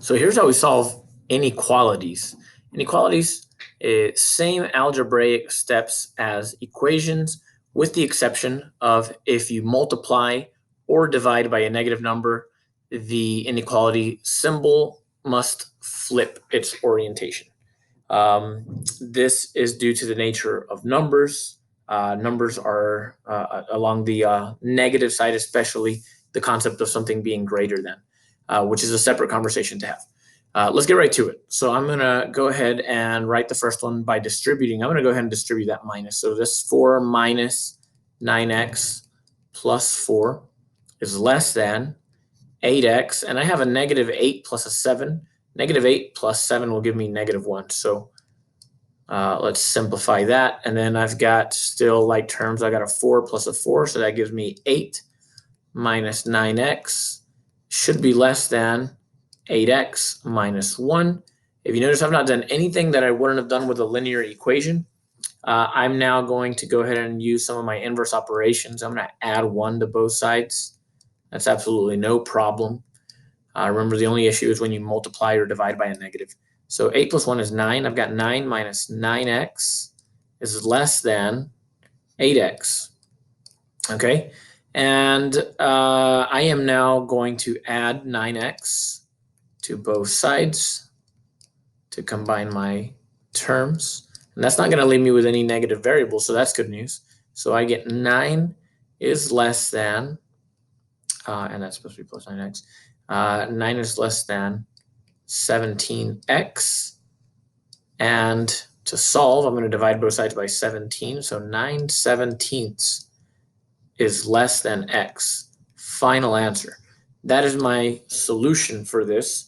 So here's how we solve inequalities. Inequalities, same algebraic steps as equations, with the exception of if you multiply or divide by a negative number, the inequality symbol must flip its orientation. This is due to the nature of numbers. Numbers are along the negative side, especially the concept of something being greater than, which is a separate conversation to have. Let's get right to it. So I'm going to go ahead and write the first one by distributing. I'm going to go ahead and distribute that minus. So this 4 minus 9x plus 4 is less than 8x. And I have a negative 8 plus a 7. Negative 8 plus 7 will give me negative 1. So let's simplify that. And then I've got still like terms. I got a 4 plus a 4. So that gives me 8 minus 9x should be less than 8x minus 1. If you notice, I've not done anything that I wouldn't have done with a linear equation. I'm now going to go ahead and use some of my inverse operations. I'm going to add 1 to both sides. That's absolutely no problem. Remember, the only issue is when you multiply or divide by a negative. So 8 plus 1 is 9. I've got 9 minus 9x is less than 8x. Okay, and I am now going to add 9x to both sides to combine my terms. And that's not going to leave me with any negative variables, so that's good news. So I get 9 is less than, and that's supposed to be plus 9x. 9 is less than 17x. And to solve, I'm going to divide both sides by 17. So 9/17 is less than x. Final answer. That is my solution for this.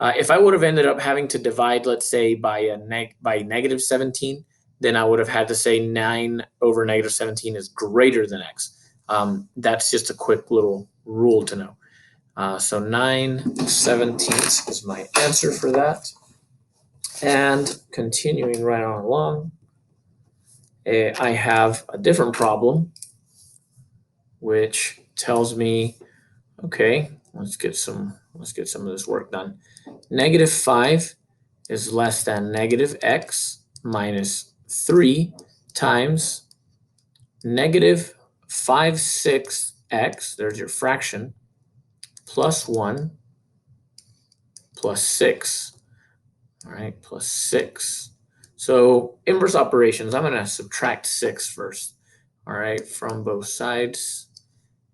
If I would have ended up having to divide, let's say, by negative 17, then I would have had to say 9 over negative 17 is greater than x. That's just a quick little rule to know. So 9/17 is my answer for that. And continuing right on along, I have a different problem, which tells me, okay, let's get some of this work done. Negative 5 is less than negative x minus 3 times negative 5/6x, there's your fraction, plus 1 plus 6. All right, plus 6. So inverse operations, I'm going to subtract 6 first. All right, from both sides.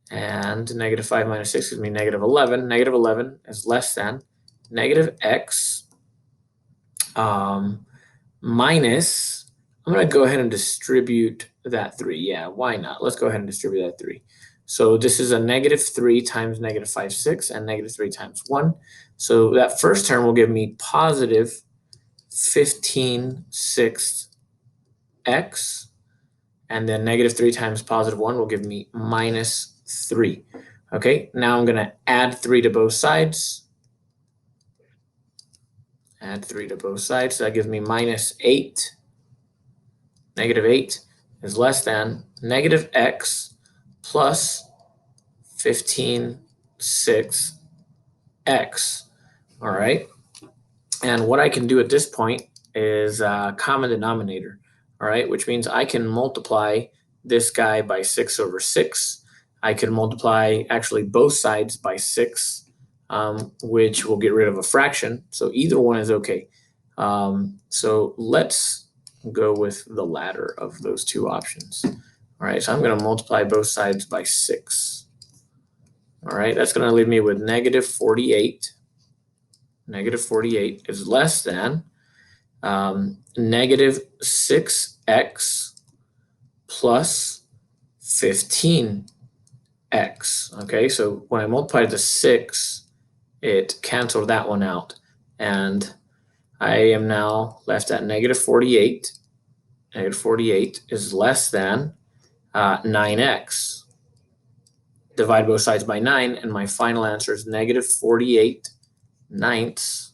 And negative 5 minus 6 gives me negative 11. Negative 11 is less than negative x minus, I'm going to go ahead and distribute that 3. Yeah, why not? Let's go ahead and distribute that 3. So this is a negative 3 times negative 5/6 and negative 3 times 1. So that first term will give me positive 15/6x. And then negative 3 times positive 1 will give me minus 3. Okay, now I'm going to add 3 to both sides. Add 3 to both sides. So that gives me minus 8. Negative 8 is less than negative x plus 15/6x. All right. And what I can do at this point is common denominator. All right, which means I can multiply this guy by 6/6. I can multiply actually both sides by 6, which will get rid of a fraction. So either one is okay. So let's go with the latter of those two options. All right, so I'm going to multiply both sides by 6. All right, that's going to leave me with negative 48. Negative 48 is less than negative 6x plus 15x. Okay, so when I multiply the 6, it canceled that one out. And I am now left at negative 48. Negative 48 is less than 9x. Divide both sides by 9, and my final answer is negative 48/9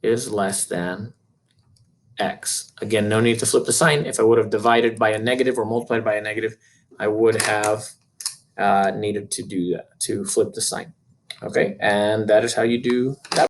is less than x. Again, no need to flip the sign. If I would have divided by a negative or multiplied by a negative, I would have needed to do that, to flip the sign. Okay, and that is how you do that.